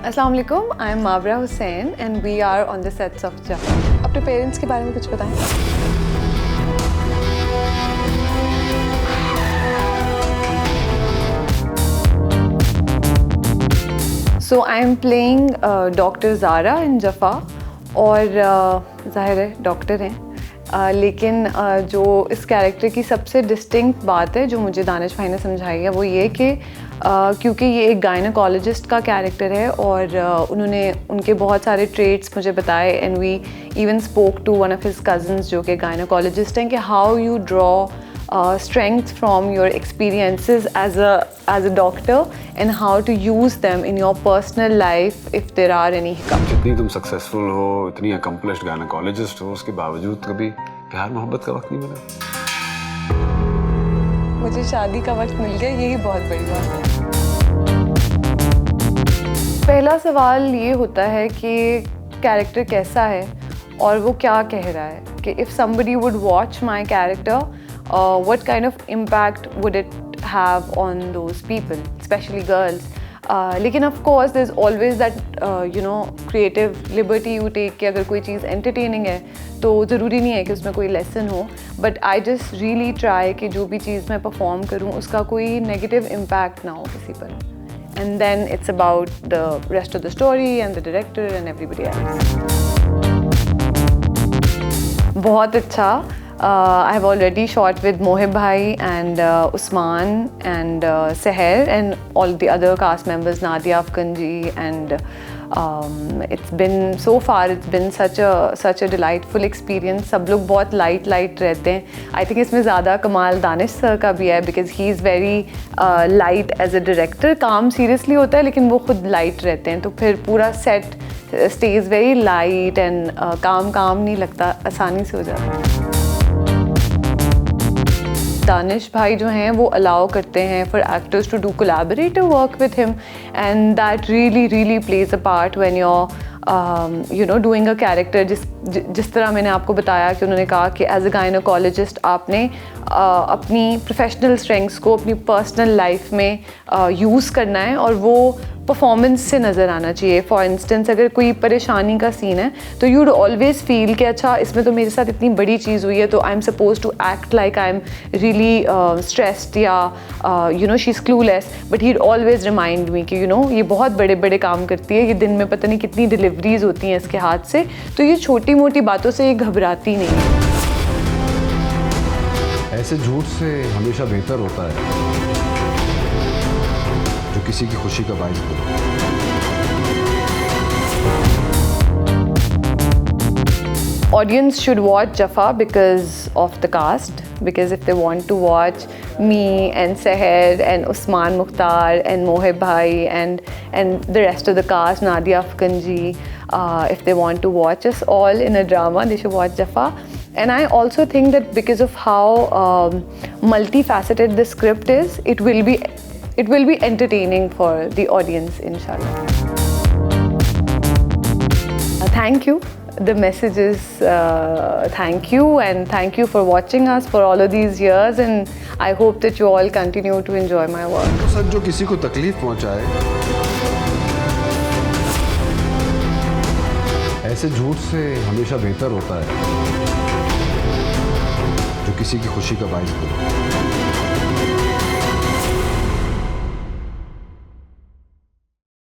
अस्सलाम वालेकुम, I am Mawra Hocane and we are on the sets of Jafaa. अपने पेरेंट्स के बारे में कुछ बताएं। So I am playing doctor Zara in Jafaa और ज़ाहिर है डॉक्टर हैं, लेकिन जो इस कैरेक्टर की सबसे डिस्टिंक्ट बात है जो मुझे दानिश भाई ने समझाई है वो ये कि क्योंकि ये एक गायनोकोलॉजिस्ट का कैरेक्टर है और उन्होंने उनके बहुत सारे ट्रेट्स मुझे बताए and we even spoke to one of his cousins जो कि गायनोकोलॉजिस्ट हैं कि how you draw strength from your experiences as a doctor and how to use them in your personal life if there are any hiccups. जितनी तुम successful हो, इतनी accomplished gynecologist हो, उसके बावजूद कभी प्यार मोहब्बत का वक्त नहीं मिला? मुझे शादी का वक्त मिल गया, यही बहुत बड़ी बात है। पहला सवाल ये होता है कि कैरेक्टर कैसा है और वो क्या कह रहा है, कि if somebody would watch my character, what kind of impact would it have on those people, especially girls. लेकिन of course there's always that creative liberty you take कि अगर कोई चीज़ entertaining है तो ज़रूरी नहीं है कि उसमें कोई lesson हो, but I just really try कि जो भी चीज़ मैं perform करूँ उसका कोई negative impact ना हो किसी पर, and then it's about the rest of the story and the director and everybody else. बहुत अच्छा. I have already shot with Mohib Bhai and Usman and Seher and all the other cast members, Nadia Afghanji, and it's been so far it's been such a delightful experience. सब लोग बहुत light रहते हैं. I think इसमें ज़्यादा कमाल Danish sir का भी है because he is very light as a director. काम seriously होता है लेकिन वो खुद light रहते हैं, तो फिर पूरा set stays very light and काम नहीं लगता, आसानी से हो जाता है. दानिश भाई जो हैं वो अलाउ करते हैं for actors to do collaborative work with him and that really plays a part when you're doing a character. जिस तरह मैंने आपको बताया कि उन्होंने कहा कि एज अ गायनोकोलॉजिस्ट आपने अपनी प्रोफेशनल स्ट्रेंथ्स को अपनी पर्सनल लाइफ में यूज़ करना है और वो परफॉर्मेंस से नज़र आना चाहिए. फॉर इंस्टेंस अगर कोई परेशानी का सीन है तो यूड ऑलवेज फील कि अच्छा इसमें तो मेरे साथ इतनी बड़ी चीज़ हुई है तो I am suppose to act like I am really stressed या she is clueless, but he always remind me कि ये बहुत बड़े काम करती है, ये दिन में पता नहीं कितनी डिलीवरीज होती हैं इसके हाथ से, तो ये छोटी मोटी बातों से ये घबराती नहीं है. ऐसे झूठ से हमेशा बेहतर होता है जो किसी की खुशी का बाइस हो. Audience should watch Jaffa because of the cast, because if they want to watch me and Seher and Usman Mukhtar and Mohib Bhai and the rest of the cast, Nadia Afghanji, if they want to watch us all in a drama, they should watch Jaffa. And I also think that because of how multifaceted the script is, it will be entertaining for the audience, inshallah. Thank you. The message is thank you, and thank you for watching us for all of these years, and I hope that you all continue to enjoy my work. सच जो किसी को तकलीफ पहुंचाए ऐसे झूठ से हमेशा बेहतर होता है जो किसी की खुशी का बाइस हो.